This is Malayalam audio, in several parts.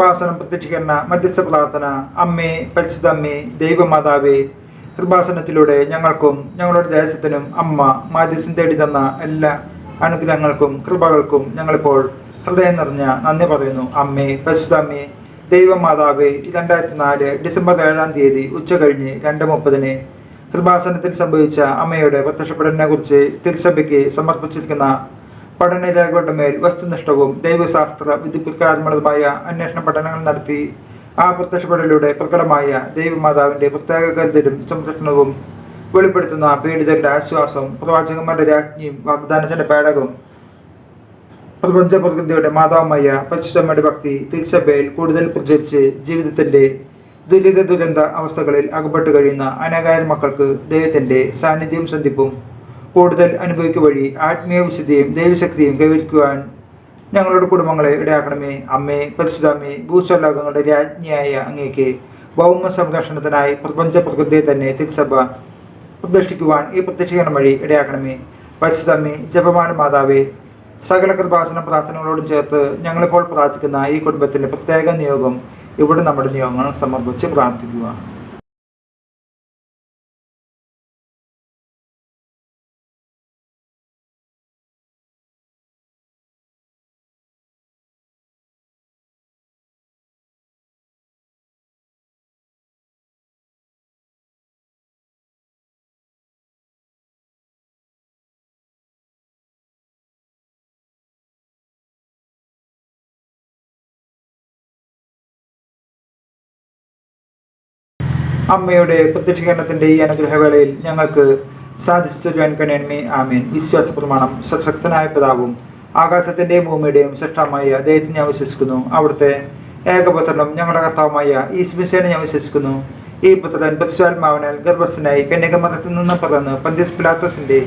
കൃപാസനം പ്രത്യക്ഷീകരണ മധ്യസ്ഥ പ്രാർത്ഥന. അമ്മേ, പരിശുദ്ധ അമ്മേ, ദൈവമാതാവേ, കൃപാസനത്തിലൂടെ ഞങ്ങൾക്കും ഞങ്ങളുടെ ദേശത്തിനും അമ്മ മാധ്യസ്ഥം തേടി തന്ന എല്ലാ അനുഗ്രഹങ്ങൾക്കും കൃപകൾക്കും ഞങ്ങളിപ്പോൾ ഹൃദയം നിറഞ്ഞ നന്ദി പറയുന്നു. അമ്മേ, പരിശുദ്ധ അമ്മേ, ദൈവമാതാവേ, 2004 ഡിസംബർ 7 ഉച്ച കഴിഞ്ഞ് 2:30 കൃപാസനത്തിൽ സംഭവിച്ച അമ്മയുടെ പ്രത്യക്ഷപ്പെടലിനെ കുറിച്ച് തിരുസഭയ്ക്ക് സമർപ്പിച്ചിരിക്കുന്ന പഠനരേഖകളുടെ മേൽ വസ്തുനിഷ്ഠവും ദൈവശാസ്ത്ര വിധിപ്രകാരമുള്ളതുമായ അന്വേഷണ പഠനങ്ങൾ നടത്തി ആ പ്രത്യക്ഷപ്പെടലിലൂടെ പ്രകടമായ ദൈവമാതാവിന്റെ പ്രത്യേക കരുതലും സംരക്ഷണവും വെളിപ്പെടുത്തുന്ന പീഡിതരുടെ ആശ്വാസം, പ്രവാചകന്മാരുടെ രാജ്ഞിയും വാഗ്ദാനത്തിന്റെ പേടകവും പ്രപഞ്ച പ്രകൃതിയുടെ മാതാവുമായ പരിശുദ്ധമ്മയുടെ ഭക്തി തിരുസഭയിൽ കൂടുതൽ പ്രചരിച്ച് ജീവിതത്തിന്റെ ദുരിത അവസ്ഥകളിൽ അകപ്പെട്ടു കഴിയുന്ന അനേകായിരം മക്കൾക്ക് ദൈവത്തിന്റെ സാന്നിധ്യവും സന്ധിപ്പും കൂടുതൽ അനുഭവിക്കുക വഴി ആത്മീയ വിശുദ്ധിയും ദൈവശക്തിയും കൈവരിക്കുവാൻ ഞങ്ങളുടെ കുടുംബങ്ങളെ ഇടയാക്കണമേ. അമ്മേ, പരിശുദ്ധമ്മേ, ഭൂസ്വലോകങ്ങളുടെ രാജ്ഞിയായ അങ്ങേക്ക് ഭൗമ സംരക്ഷണത്തിനായി പ്രപഞ്ച പ്രകൃതിയെ തന്നെ തിരുസഭ പ്രതിഷ്ഠിക്കുവാൻ ഈ പ്രത്യക്ഷീകരണം വഴി ഇടയാക്കണമേ. പരിശുദ്ധമ്മേ, ജപമാന മാതാവേ, സകല കൃപാസന പ്രാർത്ഥനകളോടും ചേർത്ത് ഞങ്ങളിപ്പോൾ പ്രാർത്ഥിക്കുന്ന ഈ കുടുംബത്തിന്റെ പ്രത്യേക നിയോഗം ഇവിടെ നമ്മുടെ നിയോഗങ്ങൾ സമർപ്പിച്ച് പ്രാർത്ഥിക്കുക. അമ്മയുടെ പ്രത്യക്ഷീകരണത്തിന്റെ ഈ അനുഗ്രഹവേളയിൽ ഞങ്ങൾക്ക് സാധിച്ചു കഴിയണമേ. ആമേൻ. വിശ്വാസ പ്രമാണം. സശക്തനായ പിതാവും ആകാശത്തിന്റെയും ഭൂമിയുടെയും സൃഷ്ടാവുമായ ദൈവത്തെ ഞാൻ വിശ്വസിക്കുന്നു. അവിടുത്തെ ഏകപുത്രനും ഞങ്ങളുടെ കർത്താവുമായ ഈശ്വരനെ ഞാൻ വിശ്വസിക്കുന്നു. ഈ പുത്രൻ പരിശുദ്ധാത്മാവിനാൽ ഗർഭസ്ഥനായി കന്യകമരത്തിൽ നിന്ന് പിറന്ന് പന്തിയസ് പിലാത്തോസിന്റെ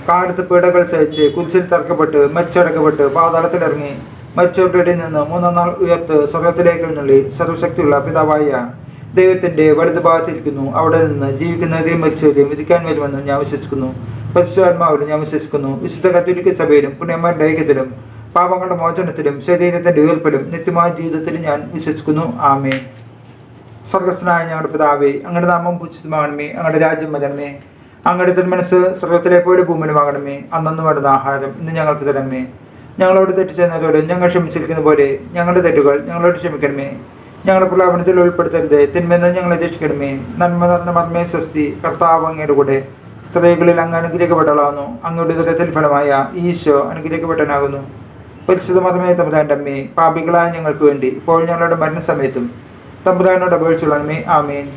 കാലത്ത് പീഡകൾ സഹിച്ച് കുരിശിൽ തറക്കപ്പെട്ട് മരിച്ചടക്കപ്പെട്ട് പാതാളത്തിലിറങ്ങി മരിച്ചവരുടെ ഇടയിൽ നിന്ന് 3-ാം നാൾ ഉയർത്ത് സ്വർഗത്തിലേക്ക് എഴുന്നള്ളി സർവ്വശക്തിയുള്ള പിതാവായ ദൈവത്തിന്റെ വലതുഭാഗത്തിരിക്കുന്നു. അവിടെ നിന്ന് ജീവിക്കുന്നവരെയും മരിച്ചവരെയും വിധിക്കാൻ വരുമെന്നും ഞാൻ വിശ്വസിക്കുന്നു. പരിശുദ്ധാത്മാവിലും ഞാൻ വിശ്വസിക്കുന്നു. വിശുദ്ധ കത്തോലിക്ക സഭയിലും പുണ്യന്മാരുടെ ഐക്യത്തിലും പാപങ്ങളുടെ മോചനത്തിലും ശരീരത്തിന്റെ ഉയർപ്പിലും നിത്യമായ ജീവിതത്തിലും ഞാൻ വിശ്വസിക്കുന്നു. ആമേൻ. സ്വർഗസ്ഥനായ ഞങ്ങളുടെ പിതാവേ, അങ്ങയുടെ നാമം പൂജിതമാകണമേ. അങ്ങയുടെ രാജ്യം വരണമേ. അങ്ങയുടെ തിരുമനസ്സ് സ്വർഗത്തിലെ പോലെ ഭൂമിയിലുമാകണമേ. അന്നു വേണ്ടുന്ന ആഹാരം ഇന്ന് ഞങ്ങൾക്ക് തരണമേ. ഞങ്ങളോട് തെറ്റ് ചെയ്യുന്നവരോട് ഞങ്ങൾ ക്ഷമിച്ചിരിക്കുന്ന പോലെ ഞങ്ങളുടെ തെറ്റുകൾ ഞങ്ങളോട് ക്ഷമിക്കണമേ. ഞങ്ങളുടെ പ്രലാപനത്തിൽ ഉൾപ്പെടുത്തരുത്, തിന്മയെന്ന് ഞങ്ങളെ രക്ഷിക്കണമേ. നന്മ നിറഞ്ഞ മർമ്മേ സ്വസ്തി, കർത്താവ് അങ്ങയുടെ കൂടെ സ്ത്രീകളിൽ അങ്ങ് അനുഗ്രഹിക്കപ്പെട്ടവളാകുന്നു. അങ്ങയുടെ ദുരത്തിൽ ഫലമായ ഈശോ അനുഗ്രഹിക്കപ്പെട്ടവനാകുന്നു. പരിശുദ്ധ മർമ്മേ തമ്പുരാന്റെ അമ്മേ, പാപികളായ ഞങ്ങൾക്ക് വേണ്ടി ഇപ്പോൾ ഞങ്ങളുടെ മരണസമയത്തും തമ്പുരാനോട് അപേക്ഷിച്ചുള്ളണമേ. ആമേൻ.